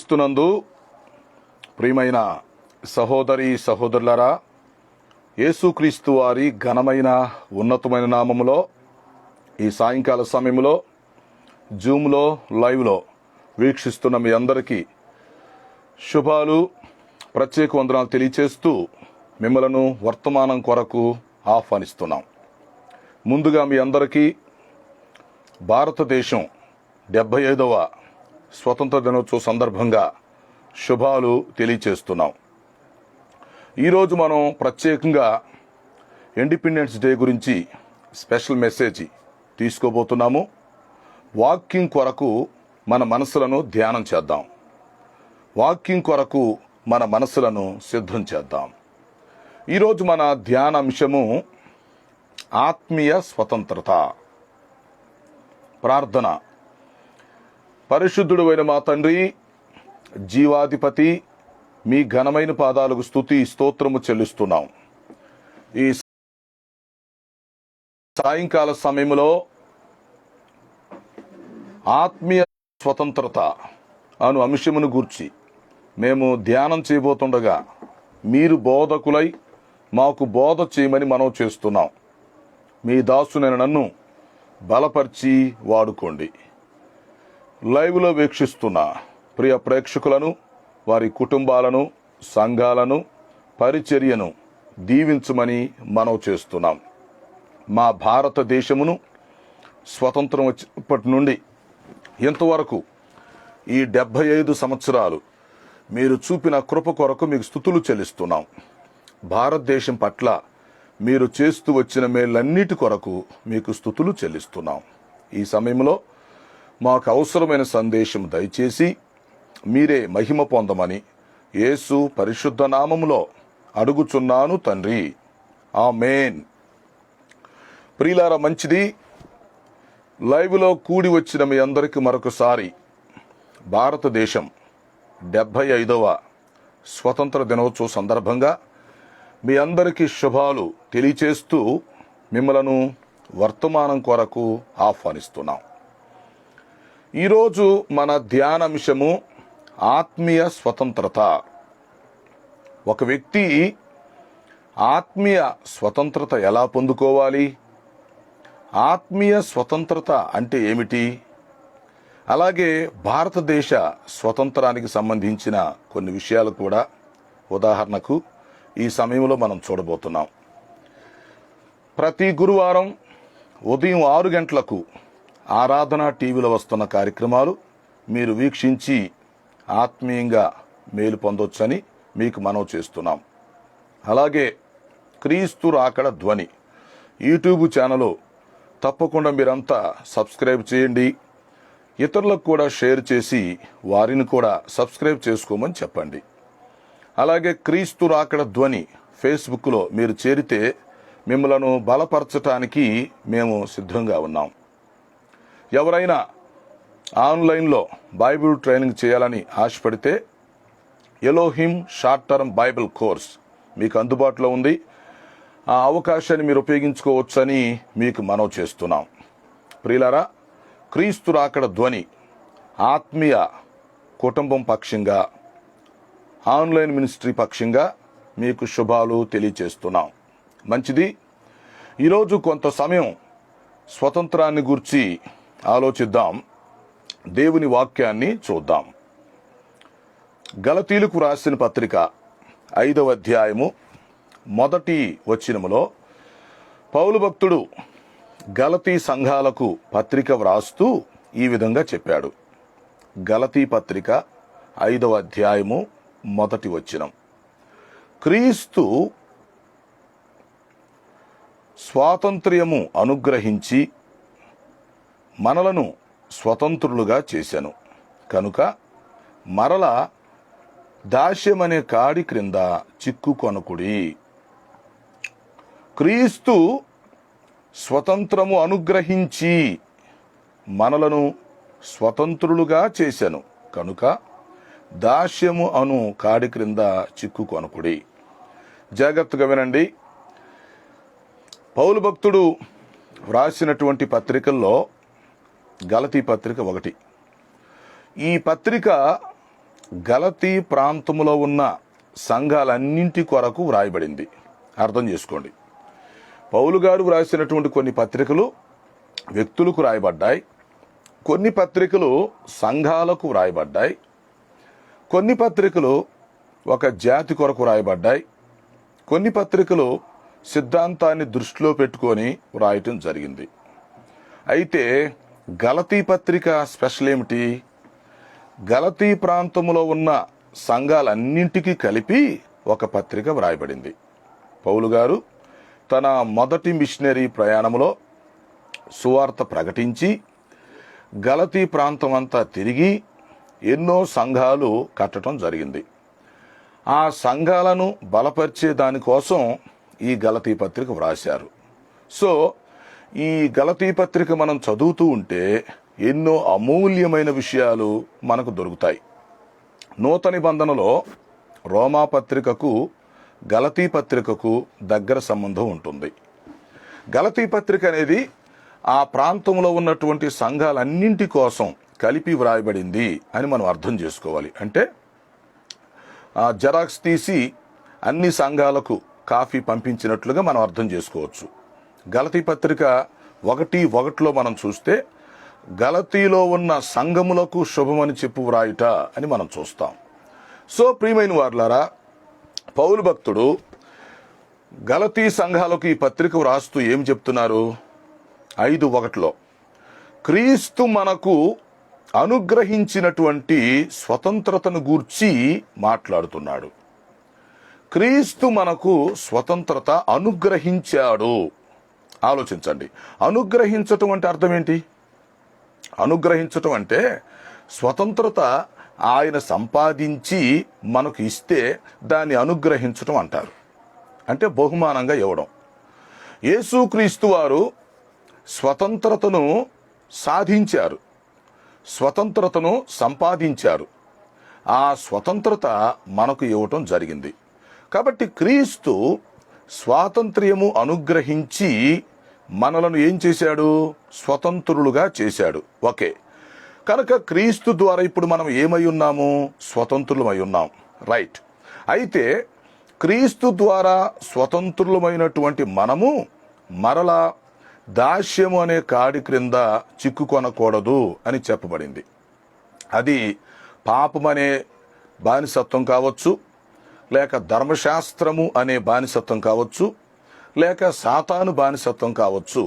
క్రీస్తునందు ప్రియమైన సహోదరి సహోదరులారా, యేసుక్రీస్తు వారి ఘనమైన ఉన్నతమైన నామములో ఈ సాయంకాల సమయంలో జూమ్లో లైవ్లో వీక్షిస్తున్న మీ అందరికీ శుభాలు, ప్రత్యేక వందనాలు తెలియచేస్తూ మిమ్మలను వర్తమానం కొరకు ఆహ్వానిస్తున్నాం. ముందుగా మీ అందరికీ భారతదేశం 75వ స్వతంత్ర దినోత్సవ సందర్భంగా శుభాలు తెలియచేస్తున్నాం. ఈరోజు మనం ప్రత్యేకంగా ఇండిపెండెన్స్ డే గురించి స్పెషల్ మెసేజ్ తీసుకోబోతున్నాము. వాక్యం కొరకు మన మనసులను ధ్యానం చేద్దాం. వాక్యం కొరకు మన మనసులను సిద్ధం చేద్దాం. ఈరోజు మన ధ్యానాంశము ఆత్మీయ స్వతంత్రత. ప్రార్థన. పరిశుద్ధుడు అయిన మా తండ్రి, జీవాధిపతి, మీ ఘనమైన పాదాలకు స్తుతి స్తోత్రము చెల్లిస్తున్నాం. ఈ సాయంకాల సమయంలో ఆత్మీయ స్వతంత్రత అను అంశమును గూర్చి మేము ధ్యానం చేయబోతుండగా మీరు బోధకులై మాకు బోధ చేయమని మనం చేస్తున్నాం. మీ దాసునైన నన్ను బలపరిచి వాడుకోండి. లైవ్లో వీక్షిస్తున్న ప్రియ ప్రేక్షకులను, వారి కుటుంబాలను, సంఘాలను, పరిచర్యను దీవించమని మనం చేస్తున్నాం. మా భారతదేశమును స్వతంత్రం వచ్చినప్పటి నుండి ఇంతవరకు ఈ 75 సంవత్సరాలు మీరు చూపిన కృప కొరకు మీకు స్తుతులు చెల్లిస్తున్నాం. భారతదేశం పట్ల మీరు చేస్తూ వచ్చిన మేలన్నిటి కొరకు మీకు స్తుతులు చెల్లిస్తున్నాం. ఈ సమయంలో మాకు అవసరమైన సందేశం దయచేసి మీరే మహిమ పొందమని యేసు పరిశుద్ధ నామములో అడుగుచున్నాను తండ్రి, ఆమేన్. ప్రియులారా, మంచిది. లైవ్లో కూడి వచ్చిన మీ అందరికీ మరొకసారి భారతదేశం 75వ స్వతంత్ర దినోత్సవ సందర్భంగా మీ అందరికీ శుభాలు తెలియచేస్తూ మిమ్మలను వర్తమానం కొరకు ఆహ్వానిస్తున్నాం. ఈరోజు మన ధ్యానాంశము ఆత్మీయ స్వతంత్రత. ఒక వ్యక్తి ఆత్మీయ స్వతంత్రత ఎలా పొందుకోవాలి? ఆత్మీయ స్వతంత్రత అంటే ఏమిటి? అలాగే భారతదేశ స్వతంత్రానికి సంబంధించిన కొన్ని విషయాలు కూడా ఉదాహరణకు ఈ సమయంలో మనం చూడబోతున్నాం. ప్రతి గురువారం ఉదయం 6 గంటలకు ఆరాధన టీవీలో వస్తున్న కార్యక్రమాలు మీరు వీక్షించి ఆత్మీయంగా మేలు పొందొచ్చని మీకు మనవి చేస్తున్నాం. అలాగే క్రీస్తు రాకడ ధ్వని యూట్యూబ్ ఛానల్ తప్పకుండా మీరంతా సబ్స్క్రైబ్ చేయండి. ఇతరులకు కూడా షేర్ చేసి వారిని కూడా సబ్స్క్రైబ్ చేసుకోమని చెప్పండి. అలాగే క్రీస్తు రాకడ ధ్వని ఫేస్బుక్లో మీరు చేరితే మిమ్మలను బలపరచటానికి మేము సిద్ధంగా ఉన్నాం. ఎవరైనా ఆన్లైన్లో బైబిల్ ట్రైనింగ్ చేయాలని ఆశపడితే Elohim short term Bible course మీకు అందుబాటులో ఉంది. ఆ అవకాశాన్ని మీరు ఉపయోగించుకోవచ్చని మీకు మనవి చేస్తున్నాం. ప్రియులారా, క్రీస్తు రాకడ ధ్వని ఆత్మీయ కుటుంబం పక్షంగా, ఆన్లైన్ మినిస్ట్రీ పక్షంగా మీకు శుభాలు తెలియచేస్తున్నాం. మంచిది. ఈరోజు కొంత సమయం స్వతంత్రాన్ని గురించి ఆలోచిద్దాం. దేవుని వాక్యాన్ని చూద్దాం. గలతీలకు రాసిన పత్రిక 5వ అధ్యాయము 1వ వచనములో పౌలు భక్తుడు గలతీ సంఘాలకు పత్రిక వ్రాస్తూ ఈ విధంగా చెప్పాడు. గలతీ పత్రిక 5వ అధ్యాయము 1వ వచనం. క్రీస్తు స్వాతంత్ర్యము అనుగ్రహించి మనలను స్వతంత్రులుగా చేశాను కనుక మరల దాస్యమనే కాడి క్రింద చిక్కుకొనకుడి. క్రీస్తు స్వతంత్రము అనుగ్రహించి మనలను స్వతంత్రులుగా చేశాను కనుక దాస్యము అను కాడి క్రింద చిక్కుకొనకుడి. జాగ్రత్తగా వినండి. పౌలు భక్తుడు వ్రాసినటువంటి పత్రికల్లో గలతీ పత్రిక ఒకటి. ఈ పత్రిక గలతీ ప్రాంతములో ఉన్న సంఘాలన్నింటి కొరకు వ్రాయబడింది. అర్థం చేసుకోండి. పౌలు గారు వ్రాసినటువంటి కొన్ని పత్రికలు వ్యక్తులకు రాయబడ్డాయి, కొన్ని పత్రికలు సంఘాలకు వ్రాయబడ్డాయి, కొన్ని పత్రికలు ఒక జాతి కొరకు వ్రాయబడ్డాయి, కొన్ని పత్రికలు సిద్ధాంతాన్ని దృష్టిలో పెట్టుకొని వ్రాయటం జరిగింది. అయితే గలతీ పత్రిక స్పెషల్ ఏమిటి? గలతీ ప్రాంతంలో ఉన్న సంఘాలన్నింటికీ కలిపి ఒక పత్రిక వ్రాయబడింది. పౌలు గారు తన మొదటి మిషనరీ ప్రయాణంలో సువార్త ప్రకటించి గలతీ ప్రాంతం అంతా తిరిగి ఎన్నో సంఘాలు కట్టడం జరిగింది. ఆ సంఘాలను బలపరిచే దానికోసం ఈ గలతీ పత్రిక వ్రాశారు. సో ఈ గలతీ పత్రిక మనం చదువుతూ ఉంటే ఎన్నో అమూల్యమైన విషయాలు మనకు దొరుకుతాయి. నూతన నిబంధనలో రోమా పత్రికకు గలతీ పత్రికకు దగ్గర సంబంధం ఉంటుంది. గలతీ పత్రిక అనేది ఆ ప్రాంతంలో ఉన్నటువంటి సంఘాలన్నింటి కోసం కలిపి వ్రాయబడింది అని మనం అర్థం చేసుకోవాలి. అంటే జెరాక్స్ తీసి అన్ని సంఘాలకు కాపీ పంపించినట్లుగా మనం అర్థం చేసుకోవచ్చు. గలతీ పత్రిక 1:1 మనం చూస్తే గలతీలో ఉన్న సంఘములకు శుభమని చెప్పు వ్రాయుట అని మనం చూస్తాం. సో ప్రియమైన వారులారా, పౌలు భక్తుడు గలతీ సంఘాలకు ఈ పత్రిక వ్రాస్తూ ఏం చెప్తున్నారు? 5:1 క్రీస్తు మనకు అనుగ్రహించినటువంటి స్వతంత్రతను గూర్చి మాట్లాడుతున్నాడు. క్రీస్తు మనకు స్వతంత్రత అనుగ్రహించాడు. ఆలోచించండి, అనుగ్రహించటం అంటే అర్థం ఏంటి? అనుగ్రహించటం అంటే స్వతంత్రత ఆయన సంపాదించి మనకు ఇస్తే దాన్ని అనుగ్రహించటం అంటారు. అంటే బహుమానంగా ఇవ్వడం. యేసుక్రీస్తు వారు స్వతంత్రతను సాధించారు, స్వతంత్రతను సంపాదించారు. ఆ స్వతంత్రత మనకు ఇవ్వటం జరిగింది. కాబట్టి క్రీస్తు స్వాతంత్ర్యము అనుగ్రహించి మనలను ఏం చేశాడు? స్వతంత్రులుగా చేశాడు. ఓకే, కనుక క్రీస్తు ద్వారా ఇప్పుడు మనం ఏమై ఉన్నాము? స్వతంత్రులమై ఉన్నాం. రైట్. అయితే క్రీస్తు ద్వారా స్వతంత్రులమైనటువంటి మనము మరలా దాస్యము అనే కాడి క్రింద చిక్కుకొనకూడదు అని చెప్పబడింది. అది పాపమనే బానిసత్వం కావచ్చు, లేక ధర్మశాస్త్రము అనే బానిసత్వం కావచ్చు, లేక సాతాను బానిసత్వం కావచ్చు,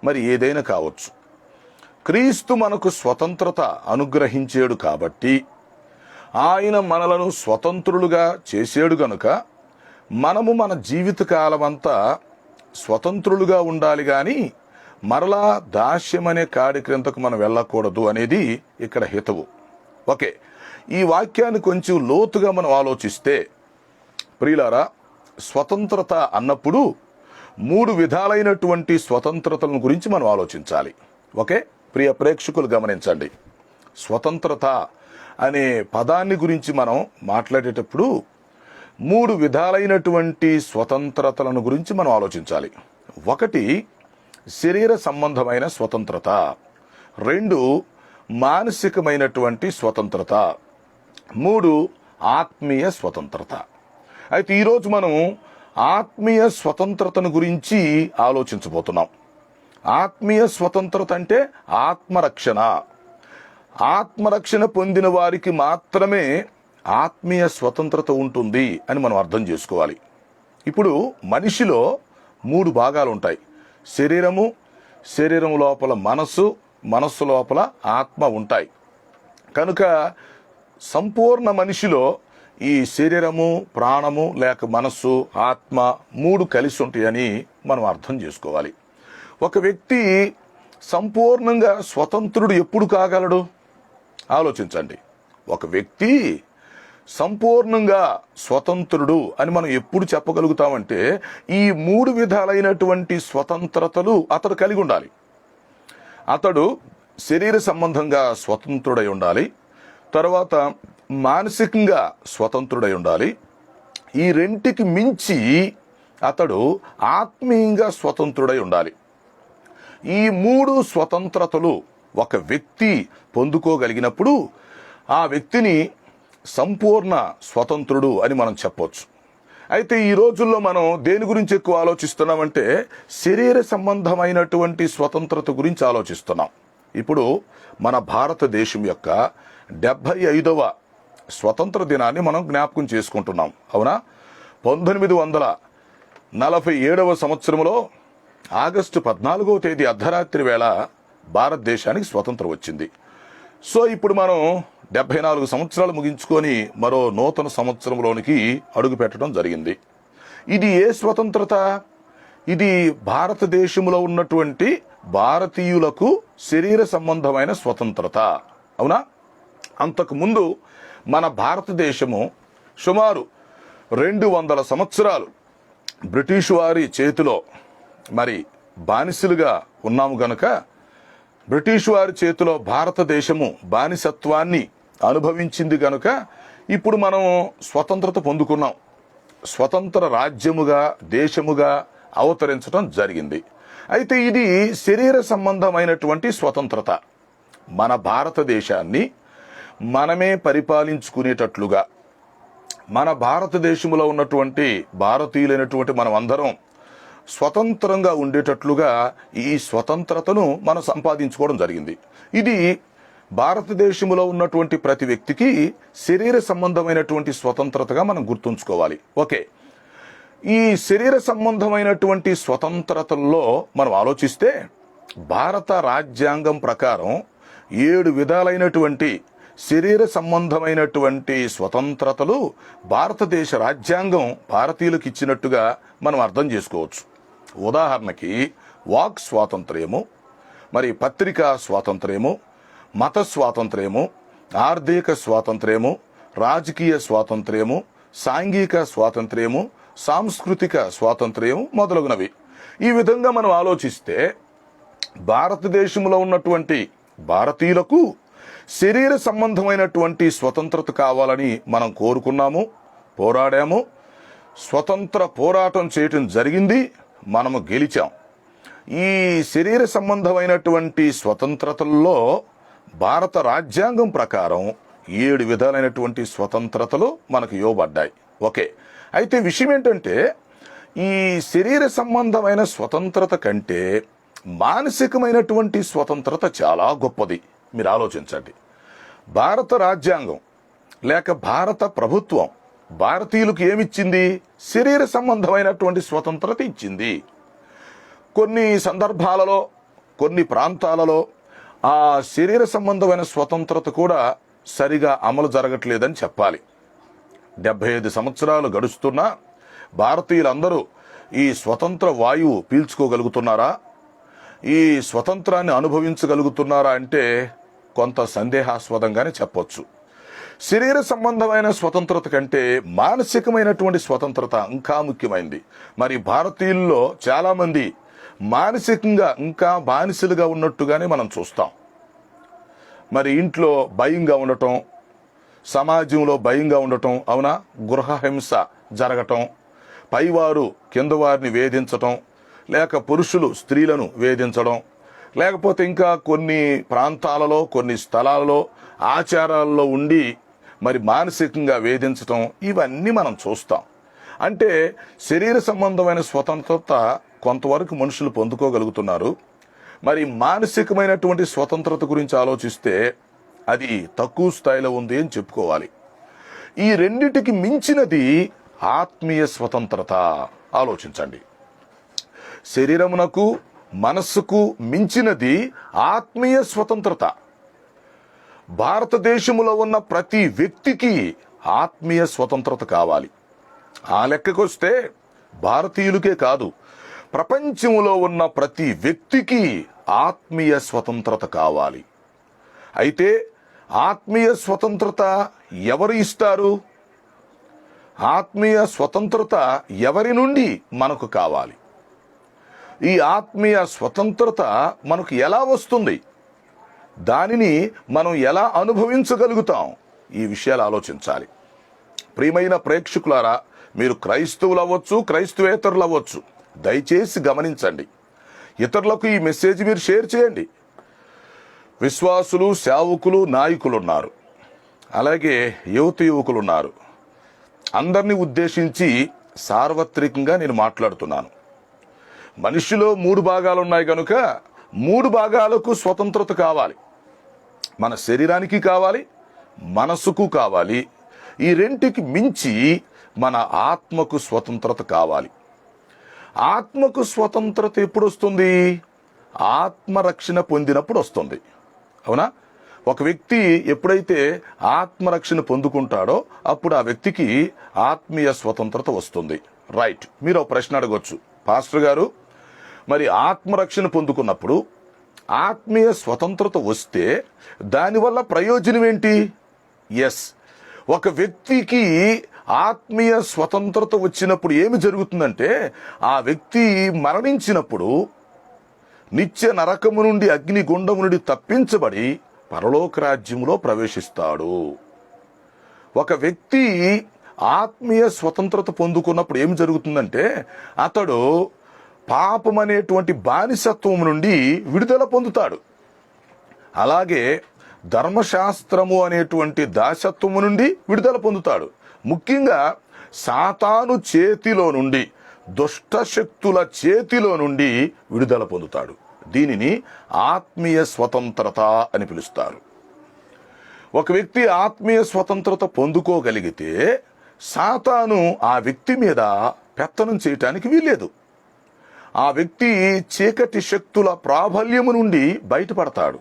మరి ఏదైనా కావచ్చు. క్రీస్తు మనకు స్వతంత్రత అనుగ్రహించాడు కాబట్టి, ఆయన మనలను స్వతంత్రులుగా చేసాడు గనుక మనము మన జీవితకాలమంతా స్వతంత్రులుగా ఉండాలి, కానీ మరలా దాస్యమనే కాడి క్రిందకు మనం వెళ్ళకూడదు అనేది ఇక్కడ హితవు. ఓకే, ఈ వాక్యాన్ని కొంచెం లోతుగా మనం ఆలోచిస్తే ప్రియులారా, స్వతంత్రత అన్నప్పుడు 3 విధాలైనటువంటి స్వతంత్రతలను గురించి మనం ఆలోచించాలి. ఓకే, ప్రియ ప్రేక్షకులు గమనించండి. స్వతంత్రత అనే పదాన్ని గురించి మనం మాట్లాడేటప్పుడు 3 విధాలైనటువంటి స్వతంత్రతలను గురించి మనం ఆలోచించాలి. 1 శరీర సంబంధమైన స్వతంత్రత, 2 మానసికమైనటువంటి స్వతంత్రత, 3 ఆత్మీయ స్వతంత్రత. అయితే ఈరోజు మనం ఆత్మీయ స్వతంత్రతను గురించి ఆలోచించబోతున్నాం. ఆత్మీయ స్వతంత్రత అంటే ఆత్మరక్షణ. ఆత్మరక్షణ పొందిన వారికి మాత్రమే ఆత్మీయ స్వతంత్రత ఉంటుంది అని మనం అర్థం చేసుకోవాలి. ఇప్పుడు మనిషిలో 3 భాగాలు ఉంటాయి. శరీరము, శరీరం లోపల మనస్సు, మనస్సు లోపల ఆత్మ ఉంటాయి. కనుక సంపూర్ణ మనిషిలో ఈ శరీరము, ప్రాణము లేక మనస్సు, ఆత్మ 3 కలిసి ఉంటాయని మనం అర్థం చేసుకోవాలి. ఒక వ్యక్తి సంపూర్ణంగా స్వతంత్రుడు ఎప్పుడు కాగలడు? ఆలోచించండి. ఒక వ్యక్తి సంపూర్ణంగా స్వతంత్రుడు అని మనం ఎప్పుడు చెప్పగలుగుతామంటే ఈ 3 విధాలైనటువంటి స్వతంత్రతలు అతడు కలిగి ఉండాలి. అతడు శరీర సంబంధంగా స్వతంత్రుడై ఉండాలి, తర్వాత మానసికంగా స్వతంత్రుడై ఉండాలి, ఈ 2కి మించి అతడు ఆత్మీయంగా స్వతంత్రుడై ఉండాలి. ఈ 3 స్వతంత్రతలు ఒక వ్యక్తి పొందుకోగలిగినప్పుడు ఆ వ్యక్తిని సంపూర్ణ స్వతంత్రుడు అని మనం చెప్పొచ్చు. అయితే ఈ రోజుల్లో మనం దేని గురించి ఎక్కువ ఆలోచిస్తున్నామంటే శరీర సంబంధమైనటువంటి స్వతంత్రత గురించి ఆలోచిస్తున్నాం. ఇప్పుడు మన భారతదేశం యొక్క 75వ స్వతంత్ర దినాన్ని మనం జ్ఞాపకం చేసుకుంటున్నాం. అవునా? 1947వ సంవత్సరంలో ఆగస్టు 14వ తేదీ అర్ధరాత్రి వేళ భారతదేశానికి స్వతంత్రం వచ్చింది. సో ఇప్పుడు మనం 74 సంవత్సరాలు ముగించుకొని మరో నూతన సంవత్సరంలోనికి అడుగు పెట్టడం జరిగింది. ఇది ఏ స్వతంత్రత? ఇది భారతదేశంలో ఉన్నటువంటి భారతీయులకు శరీర సంబంధమైన స్వతంత్రత. అవునా? అంతకుముందు మన భారతదేశము సుమారు 200 సంవత్సరాలు బ్రిటిష్ వారి చేతిలో మరి బానిసలుగా ఉన్నాము గనక, బ్రిటిష్ వారి చేతిలో భారతదేశము బానిసత్వాన్ని అనుభవించింది గనుక ఇప్పుడు మనం స్వతంత్రత పొందుకున్నాం. స్వతంత్ర రాజ్యముగా, దేశముగా అవతరించడం జరిగింది. అయితే ఇది శరీర సంబంధమైనటువంటి స్వతంత్రత. మన భారతదేశాన్ని మనమే పరిపాలించుకునేటట్లుగా, మన భారతదేశంలో ఉన్నటువంటి భారతీయులైనటువంటి మనం అందరం స్వతంత్రంగా ఉండేటట్లుగా ఈ స్వతంత్రతను మనం సంపాదించుకోవడం జరిగింది. ఇది భారతదేశంలో ఉన్నటువంటి ప్రతి వ్యక్తికి శరీర సంబంధమైనటువంటి స్వతంత్రతగా మనం గుర్తుంచుకోవాలి. ఓకే, ఈ శరీర సంబంధమైనటువంటి స్వతంత్రతల్లో మనం ఆలోచిస్తే భారత రాజ్యాంగం ప్రకారం 7 విధాలైనటువంటి శరీర సంబంధమైనటువంటి స్వతంత్రతలు భారతదేశ రాజ్యాంగం భారతీయులకు ఇచ్చినట్టుగా మనం అర్థం చేసుకోవచ్చు. ఉదాహరణకి వాక్ స్వాతంత్ర్యము, మరి పత్రికా స్వాతంత్ర్యము, మత స్వాతంత్ర్యము, ఆర్థిక స్వాతంత్ర్యము, రాజకీయ స్వాతంత్ర్యము, సాంఘిక స్వాతంత్ర్యము, సాంస్కృతిక స్వాతంత్ర్యము మొదలగునవి. ఈ విధంగా మనం ఆలోచిస్తే భారతదేశంలో ఉన్నటువంటి భారతీయులకు శరీర సంబంధమైనటువంటి స్వతంత్రత కావాలని మనం కోరుకున్నాము, పోరాడాము, స్వతంత్ర పోరాటం చేయటం జరిగింది, మనము గెలిచాం. ఈ శరీర సంబంధమైనటువంటి స్వతంత్రతల్లో భారత రాజ్యాంగం ప్రకారం 7 విధాలైనటువంటి స్వతంత్రతలు మనకు ఇవ్వబడ్డాయి. ఓకే, అయితే విషయం ఏంటంటే ఈ శరీర సంబంధమైన స్వతంత్రత కంటే మానసికమైనటువంటి స్వతంత్రత చాలా గొప్పది. మీరు ఆలోచించండి. భారత రాజ్యాంగం లేక భారత ప్రభుత్వం భారతీయులకు ఏమిచ్చింది? శరీర సంబంధమైనటువంటి స్వతంత్రత ఇచ్చింది. కొన్ని సందర్భాలలో, కొన్ని ప్రాంతాలలో ఆ శరీర సంబంధమైన స్వతంత్రత కూడా సరిగా అమలు జరగట్లేదని చెప్పాలి. 75 సంవత్సరాలు గడుస్తున్నా భారతీయులందరూ ఈ స్వతంత్ర వాయువు పీల్చుకోగలుగుతున్నారా? ఈ స్వతంత్రాన్ని అనుభవించగలుగుతున్నారా అంటే కొంత సందేహాస్పదంగానే చెప్పొచ్చు. శరీర సంబంధమైన స్వతంత్రత కంటే మానసికమైనటువంటి స్వతంత్రత ఇంకా ముఖ్యమైనది. మరి భారతీయుల్లో చాలా మంది మానసికంగా ఇంకా బానిసలుగా ఉన్నట్టుగానే మనం చూస్తాం. మరి ఇంట్లో భయంగా ఉండటం, సమాజంలో భయంగా ఉండటం, అవునా? గృహహింస జరగటం, పైవారు కింద వారిని వేధించటం, లేక పురుషులు స్త్రీలను వేధించడం, లేకపోతే ఇంకా కొన్ని ప్రాంతాలలో, కొన్ని స్థలాలలో ఆచారాల్లో ఉండి మరి మానసికంగా వేధించటం, ఇవన్నీ మనం చూస్తాం. అంటే శరీర సంబంధమైన స్వతంత్రత కొంతవరకు మనుషులు పొందుకోగలుగుతున్నారు. మరి మానసికమైనటువంటి స్వతంత్రత గురించి ఆలోచిస్తే అది తక్కువ స్థాయిలో ఉంది అని చెప్పుకోవాలి. ఈ రెండిటికి మించినది ఆత్మీయ స్వతంత్రత. ఆలోచించండి. శరీరమునకు, మనస్సుకు మించినది ఆత్మీయ స్వతంత్రత. భారతదేశంలో ఉన్న ప్రతి వ్యక్తికి ఆత్మీయ స్వతంత్రత కావాలి. ఆ లెక్కకొస్తే భారతీయులకే కాదు, ప్రపంచంలో ఉన్న ప్రతి వ్యక్తికి ఆత్మీయ స్వతంత్రత కావాలి. అయితే ఆత్మీయ స్వతంత్రత ఎవరు ఇస్తారు? ఆత్మీయ స్వతంత్రత ఎవరి నుండి మనకు కావాలి? ఈ ఆత్మీయ స్వతంత్రత మనకు ఎలా వస్తుంది? దానిని మనం ఎలా అనుభవించగలుగుతాం? ఈ విషయాలు ఆలోచించాలి. ప్రియమైన ప్రేక్షకులారా, మీరు క్రైస్తవులు అవ్వచ్చు, క్రైస్తవేతరులు అవ్వచ్చు, దయచేసి గమనించండి. ఇతరులకు ఈ మెసేజ్ మీరు షేర్ చేయండి. విశ్వాసులు, సేవకులు, నాయకులు ఉన్నారు. అలాగే యువకులు ఉన్నారు. అందరినీ ఉద్దేశించి సార్వత్రికంగా నేను మాట్లాడుతున్నాను. మనిషిలో 3 భాగాలు ఉన్నాయి కనుక 3 భాగాలకు స్వతంత్రత కావాలి. మన శరీరానికి కావాలి, మనసుకు కావాలి. ఈ రెంటికి మించి మన ఆత్మకు స్వతంత్రత కావాలి. ఆత్మకు స్వతంత్రత ఎప్పుడు వస్తుంది? ఆత్మరక్షణ పొందినప్పుడు వస్తుంది. అవునా? ఒక వ్యక్తి ఎప్పుడైతే ఆత్మరక్షణ పొందుకుంటాడో అప్పుడు ఆ వ్యక్తికి ఆత్మీయ స్వతంత్రత వస్తుంది. రైట్. మీరు ఒక ప్రశ్న అడగొచ్చు, పాస్టర్ గారు మరి ఆత్మరక్షణ పొందుకున్నప్పుడు ఆత్మీయ స్వతంత్రత వస్తే దానివల్ల ప్రయోజనం ఏంటి? ఎస్, ఒక వ్యక్తికి ఆత్మీయ స్వతంత్రత వచ్చినప్పుడు ఏమి జరుగుతుందంటే ఆ వ్యక్తి మరణించినప్పుడు నిత్య నరకము నుండి అగ్నిగుండము నుండి తప్పించబడి పరలోక రాజ్యములో ప్రవేశిస్తాడు. ఒక వ్యక్తి ఆత్మీయ స్వతంత్రత పొందుకున్నప్పుడు ఏం జరుగుతుందంటే అతడు పాపం అనేటువంటి బానిసత్వం నుండి విడుదల పొందుతాడు. అలాగే ధర్మశాస్త్రము అనేటువంటి దాసత్వము నుండి విడుదల పొందుతాడు. ముఖ్యంగా సాతాను చేతిలో నుండి, దుష్ట శక్తుల చేతిలో నుండి విడుదల పొందుతాడు. దీనిని ఆత్మీయ స్వతంత్రత అని పిలుస్తారు. ఒక వ్యక్తి ఆత్మీయ స్వతంత్రత పొందుకోగలిగితే సాతాను ఆ వ్యక్తి మీద పెత్తనం చేయటానికి వీల్లేదు. ఆ వ్యక్తి చీకటి శక్తుల ప్రాబల్యము నుండి బయటపడతాడు.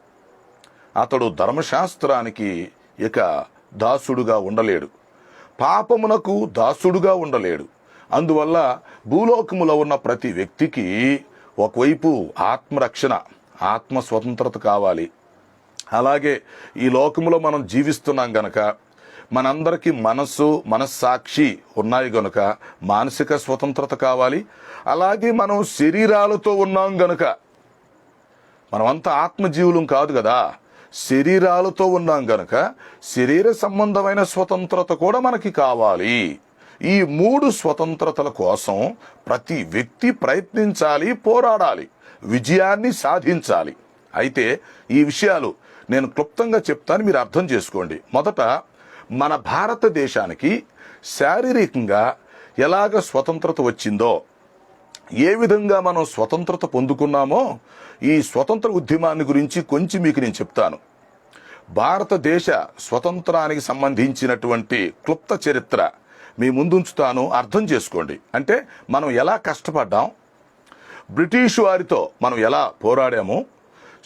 అతడు ధర్మశాస్త్రానికి ఇక దాసుడుగా ఉండలేడు, పాపమునకు దాసుడుగా ఉండలేడు. అందువల్ల భూలోకములో ఉన్న ప్రతి వ్యక్తికి ఒకవైపు ఆత్మరక్షణ, ఆత్మ స్వతంత్రత కావాలి. అలాగే ఈ లోకములో మనం జీవిస్తున్నాం గనక మనందరికీ మనస్సాక్షి ఉన్నాయి గనుక మానసిక స్వతంత్రత కావాలి. అలాగే మనం శరీరాలతో ఉన్నాం గనుక, మనమంతా ఆత్మజీవులం కాదు కదా, శరీరాలతో ఉన్నాం గనుక శరీర సంబంధమైన స్వతంత్రత కూడా మనకి కావాలి. ఈ 3 స్వతంత్రతల కోసం ప్రతి వ్యక్తి ప్రయత్నించాలి, పోరాడాలి, విజయాన్ని సాధించాలి. అయితే ఈ విషయాలు నేను క్లుప్తంగా చెప్తాను, మీరు అర్థం చేసుకోండి. మొదట మన భారతదేశానికి శారీరకంగా ఎలాగ స్వతంత్రత వచ్చిందో, ఏ విధంగా మనం స్వతంత్రత పొందుకున్నామో ఈ స్వతంత్ర ఉద్యమాన్ని గురించి కొంచెం మీకు నేను చెప్తాను. భారతదేశ స్వతంత్రానికి సంబంధించినటువంటి క్లుప్త చరిత్ర మీ ముందుంచుతాను, అర్థం చేసుకోండి. అంటే మనం ఎలా కష్టపడ్డాం, బ్రిటిష్ వారితో మనం ఎలా పోరాడాము,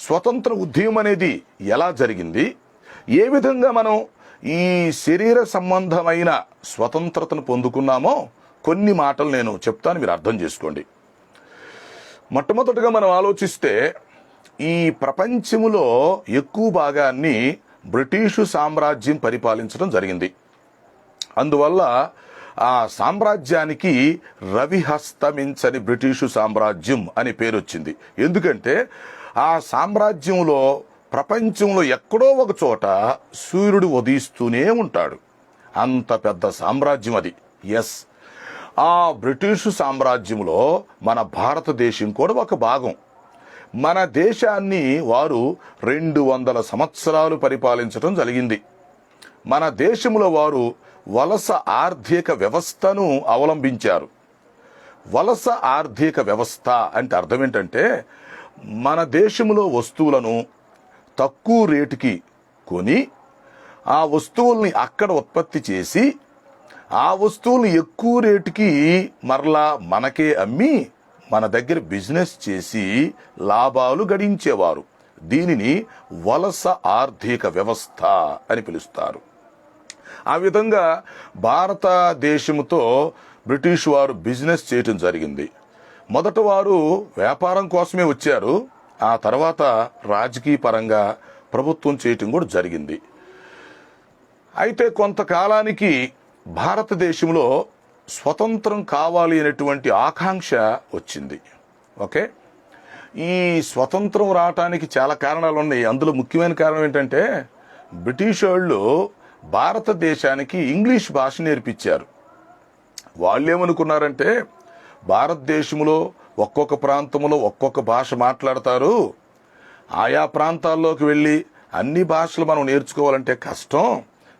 స్వతంత్ర ఉద్యమం అనేది ఎలా జరిగింది, ఏ విధంగా మనం ఈ శరీర సంబంధమైన స్వతంత్రతను పొందుకున్నామో కొన్ని మాటలు నేను చెప్తాను, మీరు అర్థం చేసుకోండి. మొట్టమొదటిగా మనం ఆలోచిస్తే ఈ ప్రపంచములో ఎక్కువ భాగాన్ని బ్రిటిషు సామ్రాజ్యం పరిపాలించడం జరిగింది. అందువల్ల ఆ సామ్రాజ్యానికి రవిహస్తమించని బ్రిటిషు సామ్రాజ్యం అని పేరు వచ్చింది. ఎందుకంటే ఆ సామ్రాజ్యంలో ప్రపంచంలో ఎక్కడో ఒక చోట సూర్యుడు ఉదయిస్తూనే ఉంటాడు. అంత పెద్ద సామ్రాజ్యం అది. ఎస్, ఆ బ్రిటిషు సామ్రాజ్యంలో మన భారతదేశం కూడా ఒక భాగం. మన దేశాన్ని వారు 200 సంవత్సరాలు పరిపాలించడం జరిగింది. మన దేశంలో వారు వలస ఆర్థిక వ్యవస్థను అవలంబించారు. వలస ఆర్థిక వ్యవస్థ అంటే అర్థం ఏంటంటే మన దేశంలో వస్తువులను తక్కువ రేటుకి కొని ఆ వస్తువుల్ని అక్కడ ఉత్పత్తి చేసి ఆ వస్తువుల్ని ఎక్కువ రేటుకి మరలా మనకే అమ్మి మన దగ్గర బిజినెస్ చేసి లాభాలు గడించేవారు. దీనిని వలస ఆర్థిక వ్యవస్థ అని పిలుస్తారు. ఆ విధంగా భారతదేశంతో బ్రిటిష్ వారు బిజినెస్ చేయటం జరిగింది. మొదట వారు వ్యాపారం కోసమే వచ్చారు, ఆ తర్వాత రాజకీయ పరంగా ప్రభుత్వం చేయటం కూడా జరిగింది. అయితే కొంతకాలానికి భారతదేశంలో స్వతంత్రం కావాలి అనేటువంటి ఆకాంక్ష వచ్చింది. ఓకే, ఈ స్వతంత్రం రావటానికి చాలా కారణాలు ఉన్నాయి. అందులో ముఖ్యమైన కారణం ఏంటంటే బ్రిటిష్ వాళ్ళు భారతదేశానికి ఇంగ్లీష్ భాష నేర్పించారు. వాళ్ళు ఏమనుకున్నారంటే భారతదేశంలో ఒక్కొక్క ప్రాంతంలో ఒక్కొక్క భాష మాట్లాడతారు, ఆయా ప్రాంతాల్లోకి వెళ్ళి అన్ని భాషలు మనం నేర్చుకోవాలంటే కష్టం,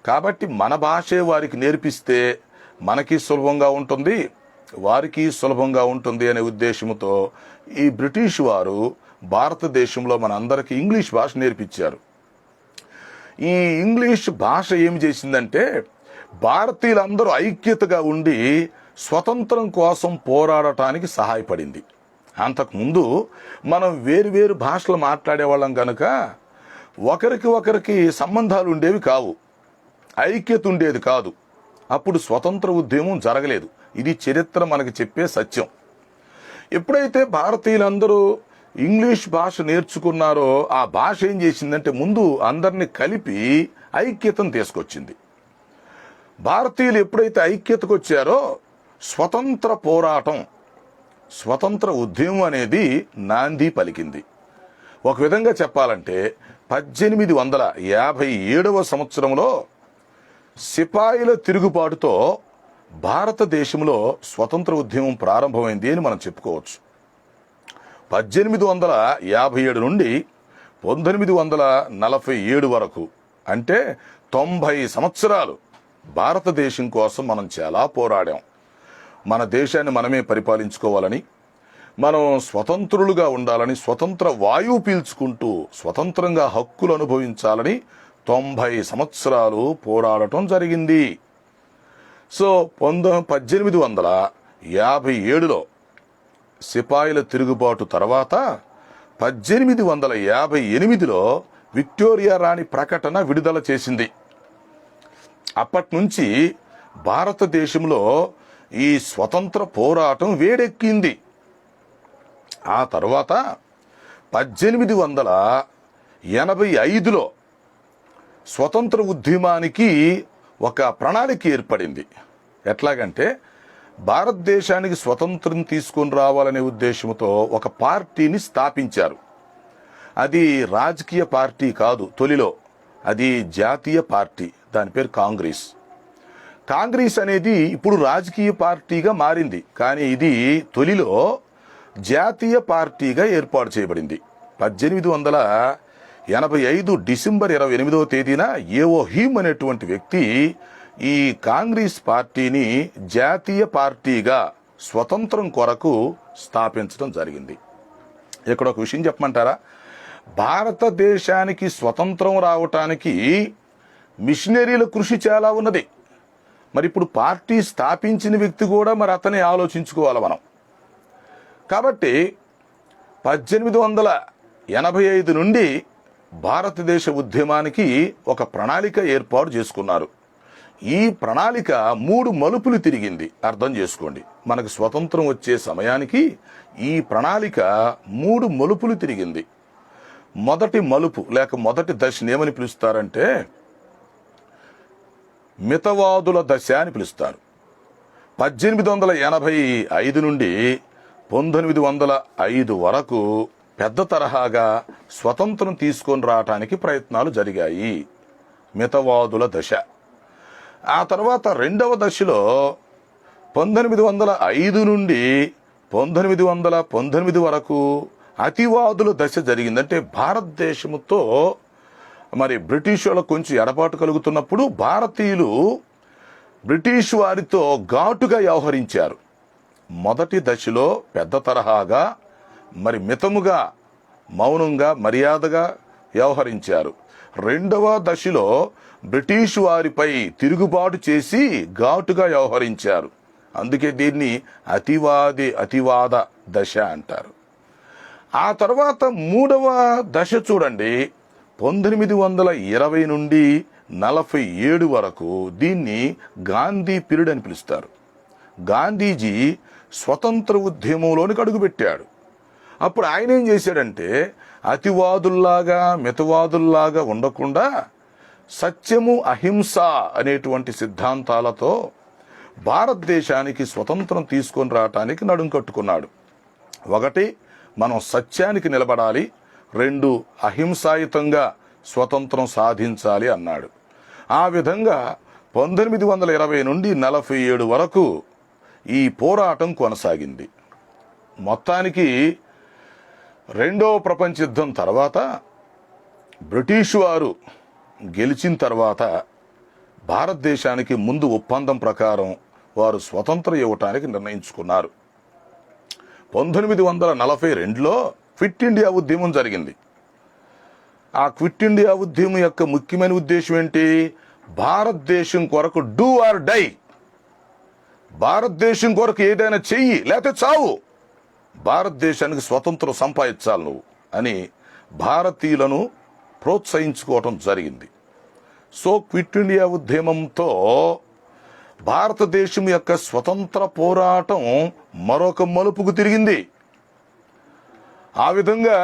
కాబట్టి మన భాషే వారికి నేర్పిస్తే మనకి సులభంగా ఉంటుంది, వారికి సులభంగా ఉంటుంది అనే ఉద్దేశంతో ఈ బ్రిటిష్ వారు భారతదేశంలో మనందరికీ ఇంగ్లీష్ భాష నేర్పించారు. ఈ ఇంగ్లీష్ భాష ఏం చేసిందంటే భారతీయులందరూ ఐక్యతగా ఉండి స్వతంత్రం కోసం పోరాడటానికి సహాయపడింది. అంతకుముందు మనం వేరు భాషలు మాట్లాడేవాళ్ళం కనుక ఒకరికి సంబంధాలు ఉండేవి కావు, ఐక్యత ఉండేది కాదు. అప్పుడు స్వతంత్ర ఉద్యమం జరగలేదు. ఇది చరిత్ర మనకు చెప్పే సత్యం. ఎప్పుడైతే భారతీయులందరూ ఇంగ్లీష్ భాష నేర్చుకున్నారో ఆ భాష ఏం చేసిందంటే ముందు అందరినీ కలిపి ఐక్యతను తీసుకొచ్చింది. భారతీయులు ఎప్పుడైతే ఐక్యతకు వచ్చారో స్వతంత్ర పోరాటం, స్వతంత్ర ఉద్యమం అనేది నాంది పలికింది. ఒక విధంగా చెప్పాలంటే 1857వ సంవత్సరంలో సిపాయిల తిరుగుబాటుతో భారతదేశంలో స్వతంత్ర ఉద్యమం ప్రారంభమైంది అని మనం చెప్పుకోవచ్చు. 1857 నుండి 1947 వరకు అంటే 90 సంవత్సరాలు భారతదేశం కోసం మనం చాలా పోరాడాం. మన దేశాన్ని మనమే పరిపాలించుకోవాలని, మనం స్వతంత్రులుగా ఉండాలని, స్వతంత్ర వాయువు పీల్చుకుంటూ స్వతంత్రంగా హక్కులు అనుభవించాలని 90 సంవత్సరాలు పోరాడటం జరిగింది. సో 1857లో సిపాయిల తిరుగుబాటు తర్వాత 1858లో విక్టోరియా రాణి ప్రకటన విడుదల చేసింది. అప్పటి నుంచి భారతదేశంలో ఈ స్వతంత్ర పోరాటం వేడెక్కింది. ఆ తర్వాత 1885లో స్వతంత్ర ఉద్యమానికి ఒక ప్రణాళిక ఏర్పడింది. ఎట్లాగంటే భారతదేశానికి స్వతంత్రం తీసుకొని రావాలనే ఉద్దేశంతో ఒక పార్టీని స్థాపించారు. అది రాజకీయ పార్టీ కాదు, తొలిలో అది జాతీయ పార్టీ, దాని పేరు కాంగ్రెస్. కాంగ్రెస్ అనేది ఇప్పుడు రాజకీయ పార్టీగా మారింది, కానీ ఇది తొలిలో జాతీయ పార్టీగా ఏర్పాటు చేయబడింది. 1885 డిసెంబర్ 28వ తేదీన ఏవో హీమ్ అనేటువంటి వ్యక్తి ఈ కాంగ్రెస్ పార్టీని జాతీయ పార్టీగా స్వతంత్రం కొరకు స్థాపించడం జరిగింది. ఇక్కడ ఒక విషయం చెప్పమంటారా? భారతదేశానికి స్వతంత్రం రావటానికి మిషనరీల కృషి చాలా ఉన్నది. మరి ఇప్పుడు పార్టీ స్థాపించిన వ్యక్తి కూడా మరి అతనే ఆలోచించుకోవాలి మనం. కాబట్టి 1885 నుండి భారతదేశ ఉద్యమానికి ఒక ప్రణాళిక ఏర్పాటు చేసుకున్నారు. ఈ ప్రణాళిక 3 మలుపులు తిరిగింది. అర్థం చేసుకోండి, మనకు స్వతంత్రం వచ్చే సమయానికి ఈ ప్రణాళిక 3 మలుపులు తిరిగింది. మొదటి మలుపు లేక మొదటి దశని ఏమని పిలుస్తారంటే మితవాదుల దశ అని పిలుస్తారు. 1885 నుండి 1905 వరకు పెద్ద తరహాగా స్వతంత్రం తీసుకొని రావటానికి ప్రయత్నాలు జరిగాయి, మితవాదుల దశ. ఆ తర్వాత రెండవ దశలో 1905 నుండి 1919 వరకు అతివాదుల దశ జరిగింది. అంటే భారతదేశంతో మరి బ్రిటిష్ వాళ్ళకు కొంచెం ఎడబాటు కలుగుతున్నప్పుడు భారతీయులు బ్రిటిష్ వారితో ఘాటుగా వ్యవహరించారు. మొదటి దశలో పెద్ద తరహాగా మరి మితముగా, మౌనంగా, మర్యాదగా వ్యవహరించారు. రెండవ దశలో బ్రిటిష్ వారిపై తిరుగుబాటు చేసి ఘాటుగా వ్యవహరించారు. అందుకే దీన్ని అతివాద దశ అంటారు. ఆ తర్వాత మూడవ దశ చూడండి, 1920 నుండి 47 వరకు దీన్ని గాంధీ పీరియడ్ అని పిలుస్తారు. గాంధీజీ స్వతంత్ర ఉద్యమంలోనికి అడుగుపెట్టాడు. అప్పుడు ఆయన ఏం చేశాడంటే అతివాదుల్లాగా మితవాదుల్లాగా ఉండకుండా సత్యము అహింస అనేటువంటి సిద్ధాంతాలతో భారతదేశానికి స్వతంత్రం తీసుకొని రావటానికి నడుం కట్టుకున్నాడు. 1, మనం సత్యానికి నిలబడాలి. 2, అహింసాయుతంగా స్వతంత్రం సాధించాలి అన్నాడు. ఆ విధంగా 1920 నుండి 47 వరకు ఈ పోరాటం కొనసాగింది. మొత్తానికి రెండవ ప్రపంచ యుద్ధం తర్వాత బ్రిటిష్ వారు గెలిచిన తర్వాత భారతదేశానికి ముందు ఒప్పందం ప్రకారం వారు స్వతంత్రం ఇవ్వటానికి నిర్ణయించుకున్నారు. 1942లో క్విట్ ఇండియా ఉద్యమం జరిగింది. ఆ క్విట్ ఇండియా ఉద్యమం యొక్క ముఖ్యమైన ఉద్దేశం ఏంటి? భారతదేశం కొరకు డూ ఆర్ డై, భారతదేశం కొరకు ఏదైనా చెయ్యి లేకపోతే చావు, భారతదేశానికి స్వతంత్రం సంపాదించాలి నువ్వు అని భారతీయులను ప్రోత్సహించుకోవటం జరిగింది. సో క్విట్ ఇండియా ఉద్యమంతో భారతదేశం యొక్క స్వతంత్ర పోరాటం మరొక మలుపుకు తిరిగింది. ఆ విధంగా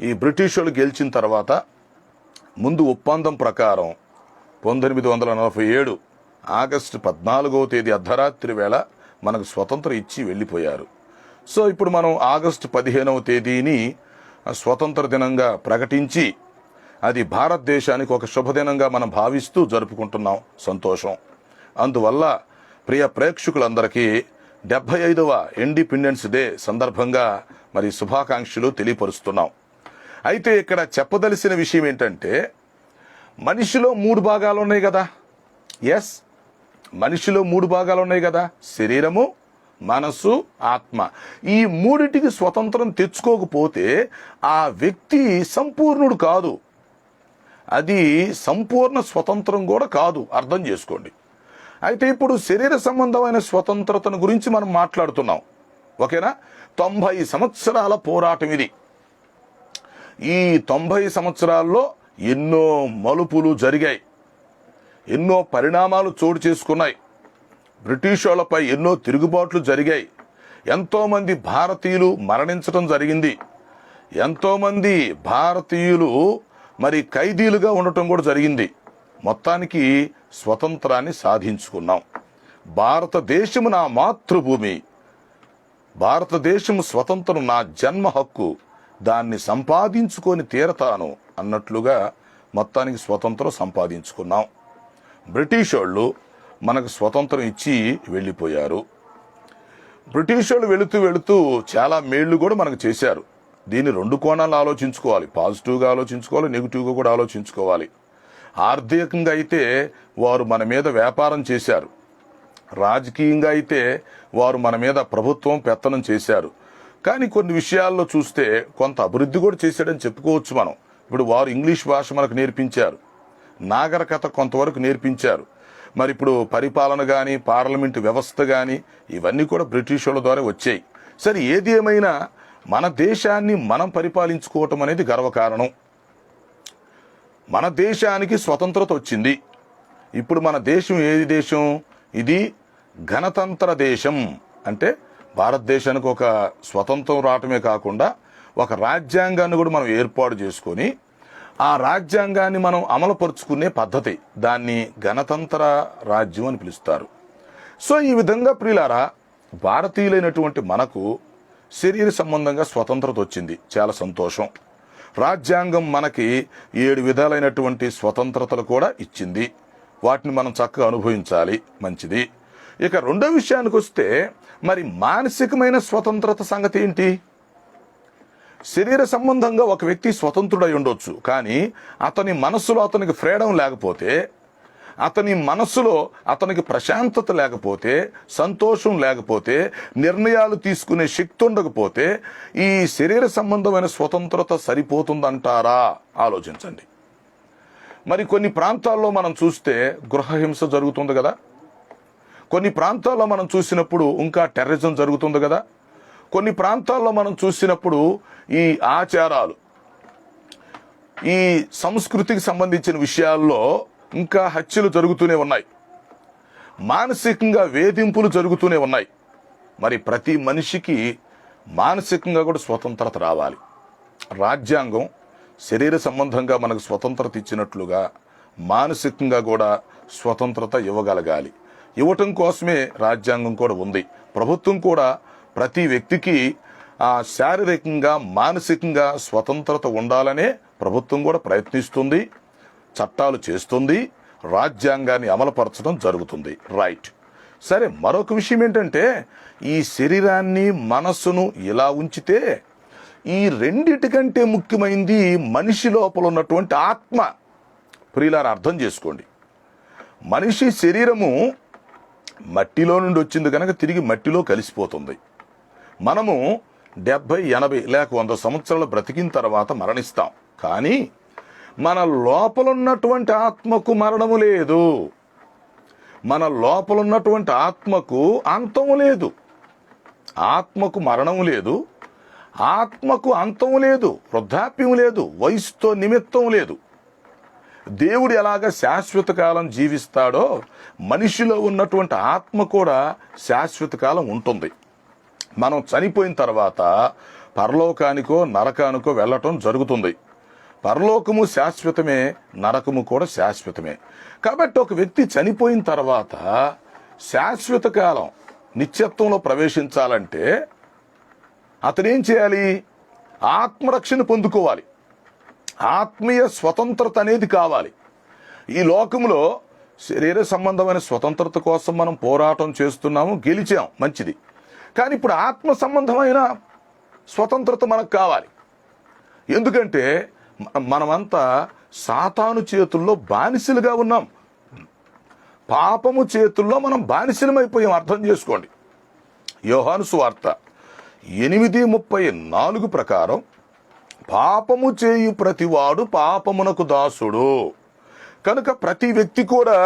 ఈ బ్రిటిష్ వాళ్ళు గెలిచిన తర్వాత ముందు ఒప్పందం ప్రకారం 1947 ఆగస్టు 14వ తేదీ అర్ధరాత్రి వేళ మనకు స్వతంత్రం ఇచ్చి వెళ్ళిపోయారు. సో ఇప్పుడు మనం ఆగస్టు 15వ తేదీని స్వతంత్ర దినంగా ప్రకటించి అది భారతదేశానికి ఒక శుభదినంగా మనం భావిస్తూ జరుపుకుంటున్నాం. సంతోషం. అందువల్ల ప్రియ ప్రేక్షకులందరికీ 75వ ఇండిపెండెన్స్ డే సందర్భంగా మరి శుభాకాంక్షలు తెలియపరుస్తున్నాం. అయితే ఇక్కడ చెప్పదలసిన విషయం ఏంటంటే, మనిషిలో 3 భాగాలు ఉన్నాయి కదా. ఎస్, మనిషిలో 3 భాగాలు ఉన్నాయి కదా. శరీరము, మనస్సు, ఆత్మ. ఈ మూడిటికి స్వతంత్రం తెచ్చుకోకపోతే ఆ వ్యక్తి సంపూర్ణుడు కాదు. అది సంపూర్ణ స్వతంత్రం కూడా కాదు. అర్థం చేసుకోండి. అయితే ఇప్పుడు శరీర సంబంధమైన స్వతంత్రతను గురించి మనం మాట్లాడుతున్నాం. ఓకేనా? 90 సంవత్సరాల పోరాటం ఇది. ఈ 90 సంవత్సరాల్లో ఎన్నో మలుపులు జరిగాయి, ఎన్నో పరిణామాలు చోటు చేసుకున్నాయి. బ్రిటిష్ వాళ్ళపై ఎన్నో తిరుగుబాట్లు జరిగాయి. ఎంతోమంది భారతీయులు మరణించడం జరిగింది. ఎంతోమంది భారతీయులు మరి ఖైదీలుగా ఉండటం కూడా జరిగింది. మొత్తానికి స్వతంత్రాన్ని సాధించుకున్నాం. భారతదేశము నా మాతృభూమి, భారతదేశము స్వతంత్రం నా జన్మ హక్కు, దాన్ని సంపాదించుకొని తీరతాను అన్నట్లుగా మొత్తానికి స్వతంత్రం సంపాదించుకున్నాం. బ్రిటిష్ వాళ్ళు మనకు స్వతంత్రం ఇచ్చి వెళ్ళిపోయారు. బ్రిటిష్ వాళ్ళు వెళుతూ చాలా మేళ్లు కూడా మనకు చేశారు. దీన్ని 2 కోణాలు ఆలోచించుకోవాలి. పాజిటివ్గా ఆలోచించుకోవాలి, నెగిటివ్గా కూడా ఆలోచించుకోవాలి. ఆర్థికంగా అయితే వారు మన మీద వ్యాపారం చేశారు, రాజకీయంగా అయితే వారు మన మీద ప్రభుత్వం పెత్తనం చేశారు. కానీ కొన్ని విషయాల్లో చూస్తే కొంత అభివృద్ధి కూడా చేశాడని చెప్పుకోవచ్చు మనం. ఇప్పుడు వారు ఇంగ్లీష్ భాష మనకు నేర్పించారు, నాగరికత కొంతవరకు నేర్పించారు. మరి ఇప్పుడు పరిపాలన కానీ, పార్లమెంటు వ్యవస్థ కానీ ఇవన్నీ కూడా బ్రిటిష్ వాళ్ళ ద్వారా వచ్చాయి. సరే, ఏది ఏమైనా మన దేశాన్ని మనం పరిపాలించుకోవటం అనేది గర్వకారణం. మన దేశానికి స్వతంత్రత వచ్చింది. ఇప్పుడు మన దేశం ఏది దేశం? ఇది గణతంత్ర దేశం. అంటే భారతదేశానికి ఒక స్వతంత్రం రావటమే కాకుండా ఒక రాజ్యాంగాన్ని కూడా మనం ఏర్పాటు చేసుకొని ఆ రాజ్యాంగాన్ని మనం అమలుపరుచుకునే పద్ధతి, దాన్ని గణతంత్ర రాజ్యం అని పిలుస్తారు. సో ఈ విధంగా ప్రియులారా, భారతీయులైనటువంటి మనకు శరీర సంబంధంగా స్వతంత్రత వచ్చింది. చాలా సంతోషం. రాజ్యాంగం మనకి 7 విధాలైనటువంటి స్వతంత్రతలు కూడా ఇచ్చింది. వాటిని మనం చక్కగా అనుభవించాలి. మంచిది. ఇక రెండో విషయానికి వస్తే, మరి మానసికమైన స్వతంత్రత సంగతి ఏంటి? శరీర సంబంధంగా ఒక వ్యక్తి స్వతంత్రుడై ఉండొచ్చు, కానీ అతని మనస్సులో అతనికి ఫ్రీడమ్ లేకపోతే, అతని మనస్సులో అతనికి ప్రశాంతత లేకపోతే, సంతోషం లేకపోతే, నిర్ణయాలు తీసుకునే శక్తి ఉండకపోతే ఈ శరీర సంబంధమైన స్వతంత్రత సరిపోతుందంటారా? ఆలోచించండి. మరి కొన్ని ప్రాంతాల్లో మనం చూస్తే గృహహింస జరుగుతుంది కదా. కొన్ని ప్రాంతాల్లో మనం చూసినప్పుడు ఇంకా టెర్రరిజం జరుగుతుంది కదా. కొన్ని ప్రాంతాల్లో మనం చూసినప్పుడు ఈ ఆచారాలు, ఈ సంస్కృతికి సంబంధించిన విషయాల్లో ఇంకా హత్యలు జరుగుతూనే ఉన్నాయి, మానసికంగా వేధింపులు జరుగుతూనే ఉన్నాయి. మరి ప్రతి మనిషికి మానసికంగా కూడా స్వతంత్రత రావాలి. రాజ్యాంగం శరీర సంబంధంగా మనకు స్వతంత్రత ఇచ్చినట్లుగా మానసికంగా కూడా స్వతంత్రత ఇవ్వగలగాలి. ఇవ్వటం కోసమే రాజ్యాంగం కూడా ఉంది. ప్రభుత్వం కూడా ప్రతి వ్యక్తికి శారీరకంగా, మానసికంగా స్వతంత్రత ఉండాలనే ప్రభుత్వం కూడా ప్రయత్నిస్తుంది, చట్టాలు చేస్తుంది, రాజ్యాంగాన్ని అమలుపరచడం జరుగుతుంది. రైట్. సరే, మరొక విషయం ఏంటంటే, ఈ శరీరాన్ని, మనస్సును ఇలా ఉంచితే ఈ రెండిటికంటే ముఖ్యమైనది మనిషి లోపల ఉన్నటువంటి ఆత్మ. ప్రియులారా, అర్థం చేసుకోండి. మనిషి శరీరము మట్టిలో నుండి వచ్చింది కనుక తిరిగి మట్టిలో కలిసిపోతుంది. మనము 70, 80 లేక 100 సంవత్సరాలు బ్రతికిన తర్వాత మరణిస్తాం. కానీ మన లోపల ఉన్నటువంటి ఆత్మకు మరణము లేదు. మన లోపల ఉన్నటువంటి ఆత్మకు అంతము లేదు. ఆత్మకు మరణము లేదు, ఆత్మకు అంతము లేదు, వృద్ధాప్యం లేదు, వయసుతో నిమిత్తం లేదు. దేవుడు ఎలాగ శాశ్వత కాలం జీవిస్తాడో మనిషిలో ఉన్నటువంటి ఆత్మ కూడా శాశ్వత కాలం ఉంటుంది. మనం చనిపోయిన తర్వాత పరలోకానికో నరకానికో వెళ్ళటం జరుగుతుంది. పరలోకము శాశ్వతమే, నరకము కూడా శాశ్వతమే. కాబట్టి ఒక వ్యక్తి చనిపోయిన తర్వాత శాశ్వత కాలం నిత్యత్వంలో ప్రవేశించాలంటే అతనేం చేయాలి? ఆత్మరక్షణ పొందుకోవాలి. ఆత్మీయ స్వతంత్రత అనేది కావాలి. ఈ లోకంలో శరీర సంబంధమైన స్వతంత్రత కోసం మనం పోరాటం చేస్తున్నాము, గెలిచాం, మంచిది. కానీ ఇప్పుడు ఆత్మ సంబంధమైన స్వతంత్రత మనకు కావాలి. ఎందుకంటే మనమంతా సాతాను చేతుల్లో బానిసలుగా ఉన్నాం. పాపము చేతుల్లో మనం బానిసలమైపోయాం. అర్థం చేసుకోండి. యోహాను సువార్త 8:34 ప్రకారం పాపము చేయు ప్రతివాడు పాపమునకు దాసుడు. కనుక ప్రతి వ్యక్తి కూడా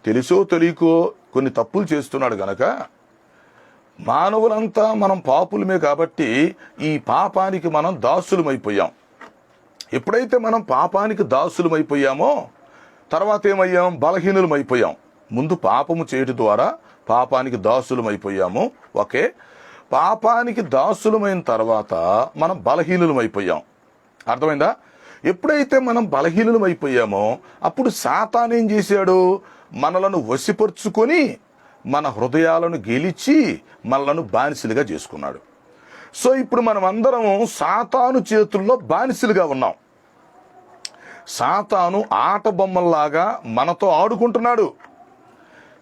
తెలుసో తెలియకో కొన్ని తప్పులు చేస్తున్నాడు. గనక మానవులంతా మనం పాపులమే కాబట్టి ఈ పాపానికి మనం దాసులమైపోయాం. ఎప్పుడైతే మనం పాపానికి దాసులమైపోయామో తర్వాత ఏమయ్యాం? బలహీనులమైపోయాం. ముందు పాపము చేయడం ద్వారా పాపానికి దాసులమైపోయాము. ఓకే, పాపానికి దాసులమైన తర్వాత మనం బలహీనులమైపోయాం. అర్థమైందా? ఎప్పుడైతే మనం బలహీనులమైపోయామో అప్పుడు సాతాను ఏం చేశాడు? మనలను వశపరుచుకొని మన హృదయాలను గెలిచి మనలను బానిసలుగా చేసుకున్నాడు. సో ఇప్పుడు మనం అందరం సాతాను చేతుల్లో బానిసలుగా ఉన్నాం. సాతాను ఆట బొమ్మల్లాగా మనతో ఆడుకుంటున్నాడు.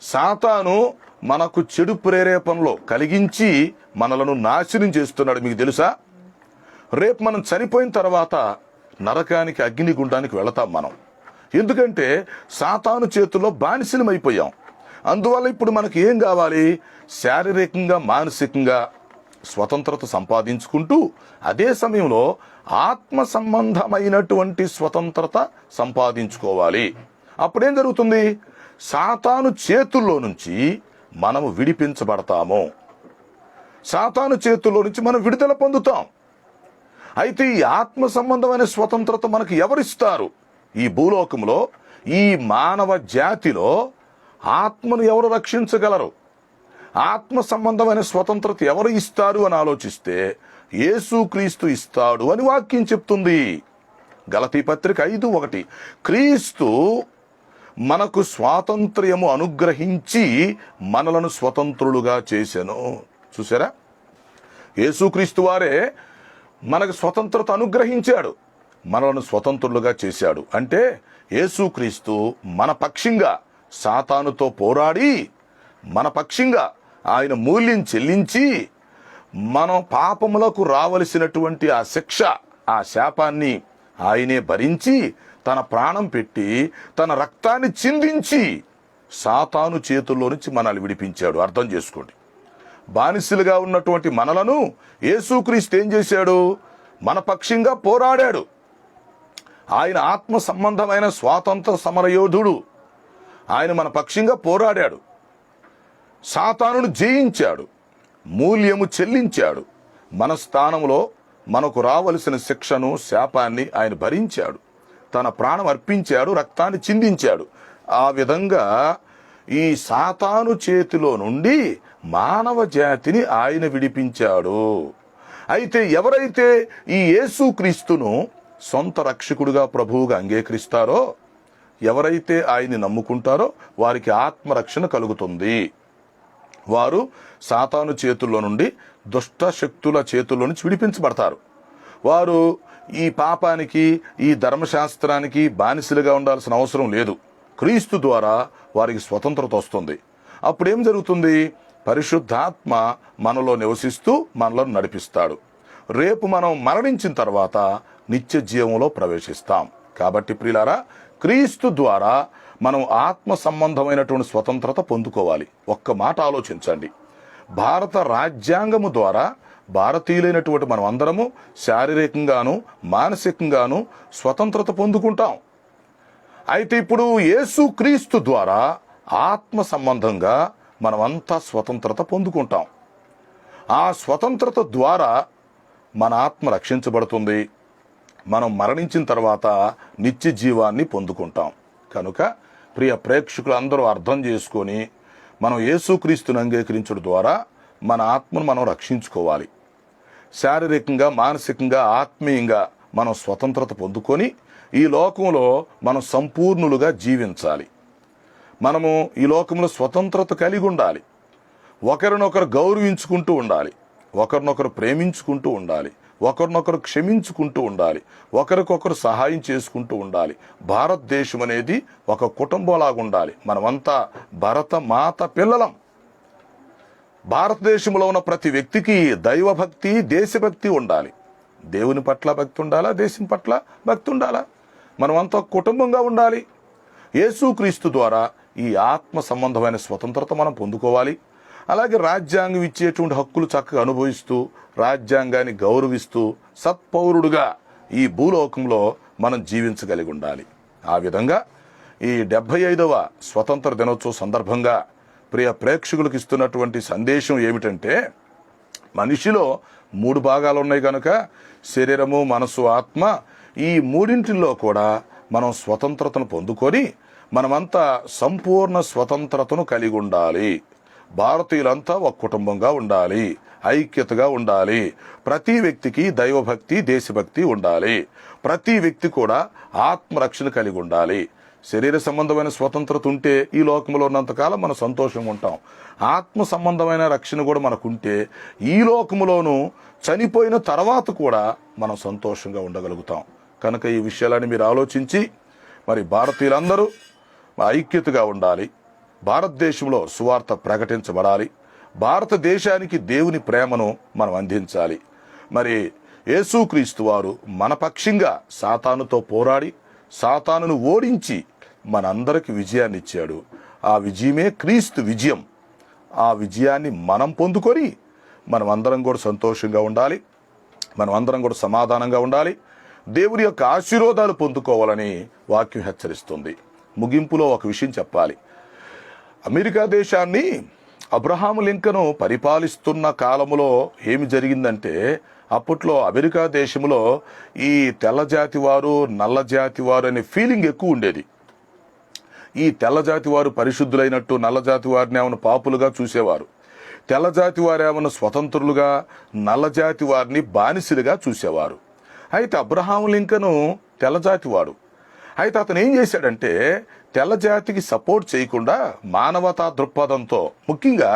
సాతాను మనకు చెడు ప్రేరేపణలో కలిగించి మనలను నాశనం చేస్తున్నాడు. మీకు తెలుసా? రేపు మనం చనిపోయిన తర్వాత నరకానికి, అగ్నిగుండానికి వెళతాం మనం. ఎందుకంటే సాతాను చేతుల్లో బానిసలమైపోయాం. అందువల్ల ఇప్పుడు మనకి ఏం కావాలి? శారీరకంగా, మానసికంగా స్వతంత్రత సంపాదించుకుంటూ అదే సమయంలో ఆత్మ సంబంధమైనటువంటి స్వతంత్రత సంపాదించుకోవాలి. అప్పుడేం జరుగుతుంది? సాతాను చేతుల్లో నుంచి మనము విడిపించబడతాము. సాతాను చేతుల్లో నుంచి మనం విడుదల పొందుతాం. అయితే ఈ ఆత్మ సంబంధమైన స్వతంత్రత మనకు ఎవరిస్తారు? ఈ భూలోకంలో, ఈ మానవ జాతిలో ఆత్మను ఎవరు రక్షించగలరు? ఆత్మ సంబంధమైన స్వతంత్రత ఎవరు ఇస్తారు అని ఆలోచిస్తే యేసుక్రీస్తు ఇస్తాడు అని వాక్యం చెప్తుంది. గలతీ పత్రిక 5:1 క్రీస్తు మనకు స్వాతంత్ర్యము అనుగ్రహించి మనలను స్వతంత్రులుగా చేసెను. చూసారా? యేసుక్రీస్తు వారే మనకు స్వతంత్రత అనుగ్రహించాడు, మనలను స్వతంత్రులుగా చేశాడు. అంటే యేసుక్రీస్తు మన పక్షంగా సాతానుతో పోరాడి మన పక్షంగా ఆయన మూల్యం చెల్లించి మనం పాపములకు రావలసినటువంటి ఆ శిక్ష, ఆ శాపాన్ని ఆయనే భరించి తన ప్రాణం పెట్టి తన రక్తాన్ని చిందించి సాతాను చేతుల్లో నుంచి మనల్ని విడిపించాడు. అర్థం చేసుకోండి. బానిసలుగా ఉన్నటువంటి మనలను యేసుక్రీస్తు ఏం చేశాడు? మన పక్షంగా పోరాడాడు. ఆయన ఆత్మ సంబంధమైన స్వాతంత్ర సమరయోధుడు. ఆయన మన పక్షంగా పోరాడాడు, సాతానును జయించాడు, మూల్యము చెల్లించాడు. మన స్థానంలో మనకు రావలసిన శిక్షను, శాపాన్ని ఆయన భరించాడు. తన ప్రాణం అర్పించాడు, రక్తాన్ని చిందించాడు. ఆ విధంగా ఈ సాతాను చేతిలో నుండి మానవ జాతిని ఆయన విడిపించాడు. అయితే ఎవరైతే ఈ యేసుక్రీస్తును సొంత రక్షకుడుగా, ప్రభువుగా అంగీకరిస్తారో, ఎవరైతే ఆయన్ని నమ్ముకుంటారో వారికి ఆత్మరక్షణ కలుగుతుంది. వారు సాతాను చేతుల్లో నుండి, దుష్ట శక్తుల చేతుల్లో నుంచి విడిపించబడతారు. వారు ఈ పాపానికి, ఈ ధర్మశాస్త్రానికి బానిసలుగా ఉండాల్సిన అవసరం లేదు. క్రీస్తు ద్వారా వారికి స్వతంత్రత వస్తుంది. అప్పుడేం జరుగుతుంది? పరిశుద్ధాత్మ మనలో నివసిస్తూ మనలను నడిపిస్తాడు. రేపు మనం మరణించిన తర్వాత నిత్య జీవంలో ప్రవేశిస్తాం. కాబట్టి ప్రియులారా, క్రీస్తు ద్వారా మనం ఆత్మ సంబంధమైనటువంటి స్వతంత్రత పొందుకోవాలి. ఒక్క మాట ఆలోచించండి. భారత రాజ్యాంగము ద్వారా భారతీయులైనటువంటి మనం అందరము శారీరకంగాను మానసికంగాను స్వతంత్రత పొందుకుంటాం. అయితే ఇప్పుడు యేసుక్రీస్తు ద్వారా ఆత్మ సంబంధంగా మనమంతా స్వతంత్రత పొందుకుంటాం. ఆ స్వతంత్రత ద్వారా మన ఆత్మ రక్షించబడుతుంది. మనం మరణించిన తర్వాత నిత్య జీవాన్ని పొందుకుంటాం. కనుక ప్రియ ప్రేక్షకులు అందరూ అర్థం చేసుకొని మనం యేసుక్రీస్తుని అంగీకరించడం ద్వారా మన ఆత్మను మనం రక్షించుకోవాలి. శారీరకంగా మానసికంగా ఆత్మీయంగా మనం స్వతంత్రత పొందుకొని ఈ లోకంలో మనం సంపూర్ణులుగా జీవించాలి. మనము ఈ లోకంలో స్వతంత్రత కలిగి ఉండాలి. ఒకరినొకరు గౌరవించుకుంటూ ఉండాలి. ఒకరినొకరు ప్రేమించుకుంటూ ఉండాలి. ఒకరినొకరు క్షమించుకుంటూ ఉండాలి. ఒకరికొకరు సహాయం చేసుకుంటూ ఉండాలి. భారతదేశం అనేది ఒక కుటుంబంలాగా ఉండాలి. మనమంతా భరత మాత పిల్లలం. భారతదేశంలో ఉన్న ప్రతి వ్యక్తికి దైవభక్తి దేశభక్తి ఉండాలి. దేవుని పట్ల భక్తి ఉండాలా, దేశం పట్ల భక్తి ఉండాలా. మనమంతా కుటుంబంగా ఉండాలి. యేసుక్రీస్తు ద్వారా ఈ ఆత్మ సంబంధమైన స్వతంత్రత మనం పొందుకోవాలి. అలాగే రాజ్యాంగం ఇచ్చేటువంటి హక్కులు చక్కగా అనుభవిస్తూ రాజ్యాంగాన్ని గౌరవిస్తూ సత్పౌరుడుగా ఈ భూలోకంలో మనం జీవించగలిగి ఉండాలి. ఆ విధంగా ఈ 75వ స్వతంత్ర దినోత్సవ సందర్భంగా ప్రియ ప్రేక్షకులకు ఇస్తున్నటువంటి సందేశం ఏమిటంటే, మనిషిలో 3 భాగాలు ఉన్నాయి కనుక శరీరము మనసు ఆత్మ, ఈ మూడింటిలో కూడా మనం స్వతంత్రతను పొందుకొని మనమంతా సంపూర్ణ స్వతంత్రతను కలిగి ఉండాలి. భారతీయులంతా ఒక కుటుంబంగా ఉండాలి. ఐక్యతగా ఉండాలి. ప్రతి వ్యక్తికి దైవభక్తి దేశభక్తి ఉండాలి. ప్రతి వ్యక్తి కూడా ఆత్మరక్షణ కలిగి ఉండాలి. శరీర సంబంధమైన స్వతంత్రత ఉంటే ఈ లోకంలో ఉన్నంతకాలం మనం సంతోషంగా ఉంటాం. ఆత్మ సంబంధమైన రక్షణ కూడా మనకుంటే ఈ లోకములోనూ చనిపోయిన తర్వాత కూడా మనం సంతోషంగా ఉండగలుగుతాం. కనుక ఈ విషయాలని మీరు ఆలోచించి మరి భారతీయులందరూ ఐక్యతగా ఉండాలి. భారతదేశంలో సువార్త ప్రకటించబడాలి. భారతదేశానికి దేవుని ప్రేమను మనం అందించాలి. మరి యేసుక్రీస్తు వారు మన పక్షంగా సాతానుతో పోరాడి సాతానును ఓడించి మనందరికి విజయాన్ని ఇచ్చాడు. ఆ విజయమే క్రీస్తు విజయం. ఆ విజయాన్ని మనం పొందుకొని మనమందరం కూడా సంతోషంగా ఉండాలి. మనమందరం కూడా సమాధానంగా ఉండాలి. దేవుని యొక్క ఆశీర్వాదాలు పొందుకోవాలని వాక్యం హెచ్చరిస్తుంది. ముగింపులో ఒక విషయం చెప్పాలి. అమెరికా దేశాన్ని అబ్రహాము లింకన్ పరిపాలిస్తున్న కాలంలో ఏమి జరిగిందంటే, అప్పట్లో అమెరికా దేశంలో ఈ తెల్ల జాతి వారు నల్ల జాతి వారు అనే ఫీలింగ్ ఎక్కువ ఉండేది. ఈ తెల్ల జాతి వారు పరిశుద్ధులైనట్టు నల్ల జాతి వారిని ఏమైనా పాపులుగా చూసేవారు. తెల్ల జాతి వారు ఏమైనా స్వతంత్రులుగా, నల్ల జాతి వారిని బానిసలుగా చూసేవారు. అయితే అబ్రహాము లింకన్ తెల్ల జాతి వాడు. అయితే అతను ఏం చేశాడంటే, తెల్ల జాతికి సపోర్ట్ చేయకుండా మానవతా దృక్పథంతో, ముఖ్యంగా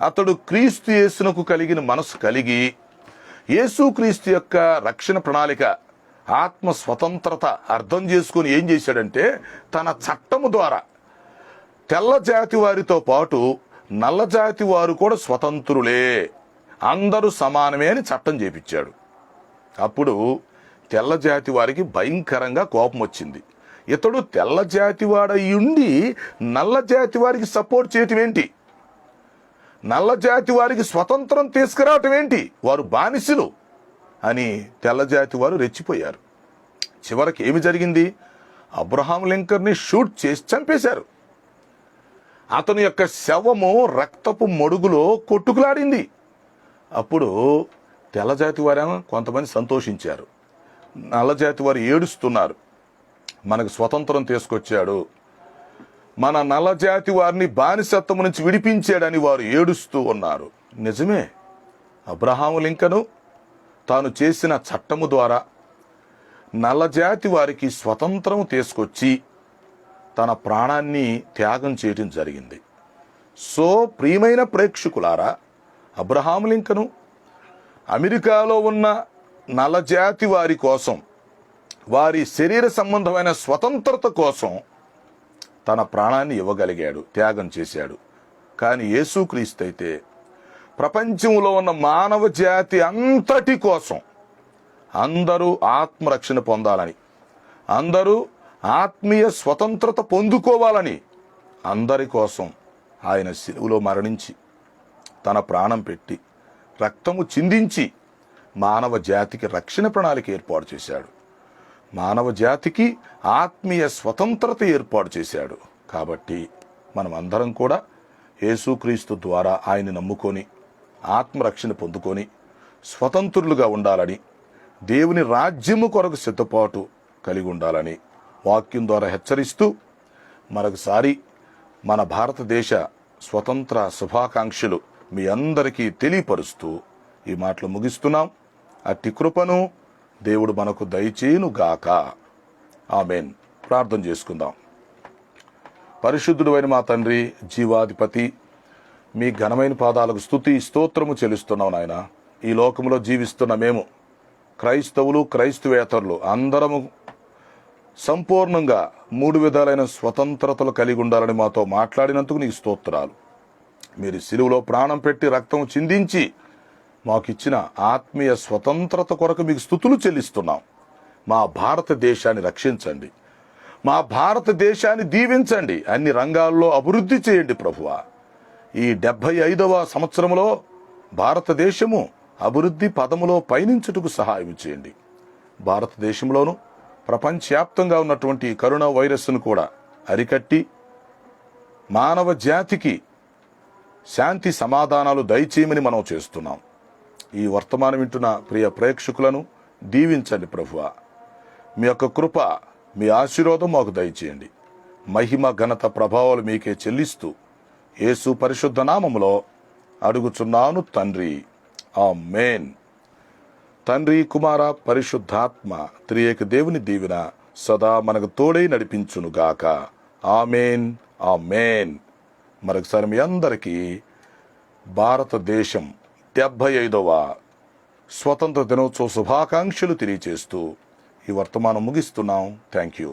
అతడు క్రీస్తు యేసునకు కలిగిన మనసు కలిగి యేసుక్రీస్తు యొక్క రక్షణ ప్రణాళిక ఆత్మ స్వతంత్రత అర్థం చేసుకుని ఏం చేశాడంటే, తన చట్టము ద్వారా తెల్ల జాతి వారితో పాటు నల్ల జాతి వారు కూడా స్వతంత్రులే, అందరూ సమానమే అని చట్టం చేపించాడు. అప్పుడు తెల్ల జాతి వారికి భయంకరంగా కోపం వచ్చింది. ఇతడు తెల్ల జాతి వాడయ్యుండి నల్ల జాతి వారికి సపోర్ట్ చేయటం ఏంటి? నల్ల జాతి వారికి స్వతంత్రం తీసుకురావటం ఏంటి? వారు బానిసలు అని తెల్ల జాతి వారు రెచ్చిపోయారు. చివరికి ఏమి జరిగింది? అబ్రహాం లింకన్ని షూట్ చేసి చంపేశారు. అతని యొక్క శవము రక్తపు మడుగులో కొట్టుకులాడింది. అప్పుడు తెల్ల జాతి వారేమో కొంతమంది సంతోషించారు. నల్ల జాతి వారు ఏడుస్తున్నారు. మనకు స్వతంత్రం తీసుకొచ్చాడు, మన నల్ల జాతి వారిని బానిసత్వం నుంచి విడిపించాడని వారు ఏడుస్తూ ఉన్నారు. నిజమే, అబ్రహాము లింకను తాను చేసిన చట్టము ద్వారా నల్ల జాతి వారికి స్వతంత్రం తీసుకొచ్చి తన ప్రాణాన్ని త్యాగం చేయడం జరిగింది. సో ప్రియమైన ప్రేక్షకులారా, అబ్రహాము లింకను అమెరికాలో ఉన్న నల్ల జాతి వారి కోసం, వారి శరీర సంబంధమైన స్వతంత్రత కోసం తన ప్రాణాన్ని ఇవ్వగలిగాడు, త్యాగం చేశాడు. కానీ యేసుక్రీస్తు అయితే ప్రపంచంలో ఉన్న మానవ జాతి అంతటి కోసం, అందరూ ఆత్మరక్షణ పొందాలని, అందరూ ఆత్మీయ స్వతంత్రత పొందుకోవాలని అందరి కోసం ఆయన శిలువలో మరణించి తన ప్రాణం పెట్టి రక్తము చిందించి మానవ జాతికి రక్షణ ప్రణాళిక ఏర్పాటు చేశాడు. మానవ జాతికి ఆత్మీయ స్వతంత్రత ఏర్పాటు చేశాడు. కాబట్టి మనం అందరం కూడా యేసుక్రీస్తు ద్వారా ఆయన్ని నమ్ముకొని ఆత్మరక్షణ పొందుకొని స్వతంత్రులుగా ఉండాలని, దేవుని రాజ్యము కొరకు సిద్ధపాటు కలిగి ఉండాలని వాక్యం ద్వారా హెచ్చరిస్తూ మరొకసారి మన భారతదేశ స్వతంత్ర శుభాకాంక్షలు మీ అందరికీ తెలియపరుస్తూ ఈ మాటలు ముగిస్తున్నాం. అట్టి కృపను దేవుడు మనకు దయచేయును గాక. ఆమేన్. ప్రార్థన చేసుకుందాం. పరిశుద్ధుడు అయిన మా తండ్రి, జీవాధిపతి, మీ ఘనమైన పాదాలకు స్తుతి స్తోత్రము చెల్లిస్తున్నాం నాయన. ఈ లోకంలో జీవిస్తున్న మేము క్రైస్తవులు, క్రైస్తవేతరులు అందరము సంపూర్ణంగా 3 విధాలైన స్వతంత్రతలు కలిగి ఉండాలని మాతో మాట్లాడినందుకు నీకు స్తోత్రాలు. మీరు సిలువలో ప్రాణం పెట్టి రక్తం చిందించి మాకిచ్చిన ఆత్మీయ స్వతంత్రత కొరకు మీకు స్తుతులు చెల్లిస్తున్నాం. మా భారతదేశాన్ని రక్షించండి, మా భారతదేశాన్ని దీవించండి, అన్ని రంగాల్లో అభివృద్ధి చేయండి ప్రభువా. ఈ 75వ సంవత్సరంలో భారతదేశము అభివృద్ధి పదములో పయనించుటకు సహాయం చేయండి. భారతదేశంలోను ప్రపంచవ్యాప్తంగా ఉన్నటువంటి కరోనా వైరస్ను కూడా అరికట్టి మానవ జాతికి శాంతి సమాధానాలు దయచేయమని మనం చేస్తున్నాం. ఈ వర్తమానం వింటున్న ప్రియ ప్రేక్షకులను దీవించండి ప్రభువా. మీ యొక్క కృప, మీ ఆశీర్వాదం మాకు దయచేయండి. మహిమ, ఘనత, ప్రభావాలు మీకే చెల్లిస్తూ యేసు పరిశుద్ధ నామములో అడుగుచున్నాను తండ్రి. ఆమేన్. తండ్రి, కుమార, పరిశుద్ధాత్మ త్రియేక దేవుని దీవెన సదా మనకు తోడై నడిపించునుగాక. ఆమేన్, ఆమేన్. మరొకసారి మీ అందరికీ భారతదేశం 75వ స్వతంత్ర దినోత్సవ శుభాకాంక్షలు తెలియజేస్తూ ఈ వర్తమానం ముగిస్తున్నాం. Thank you.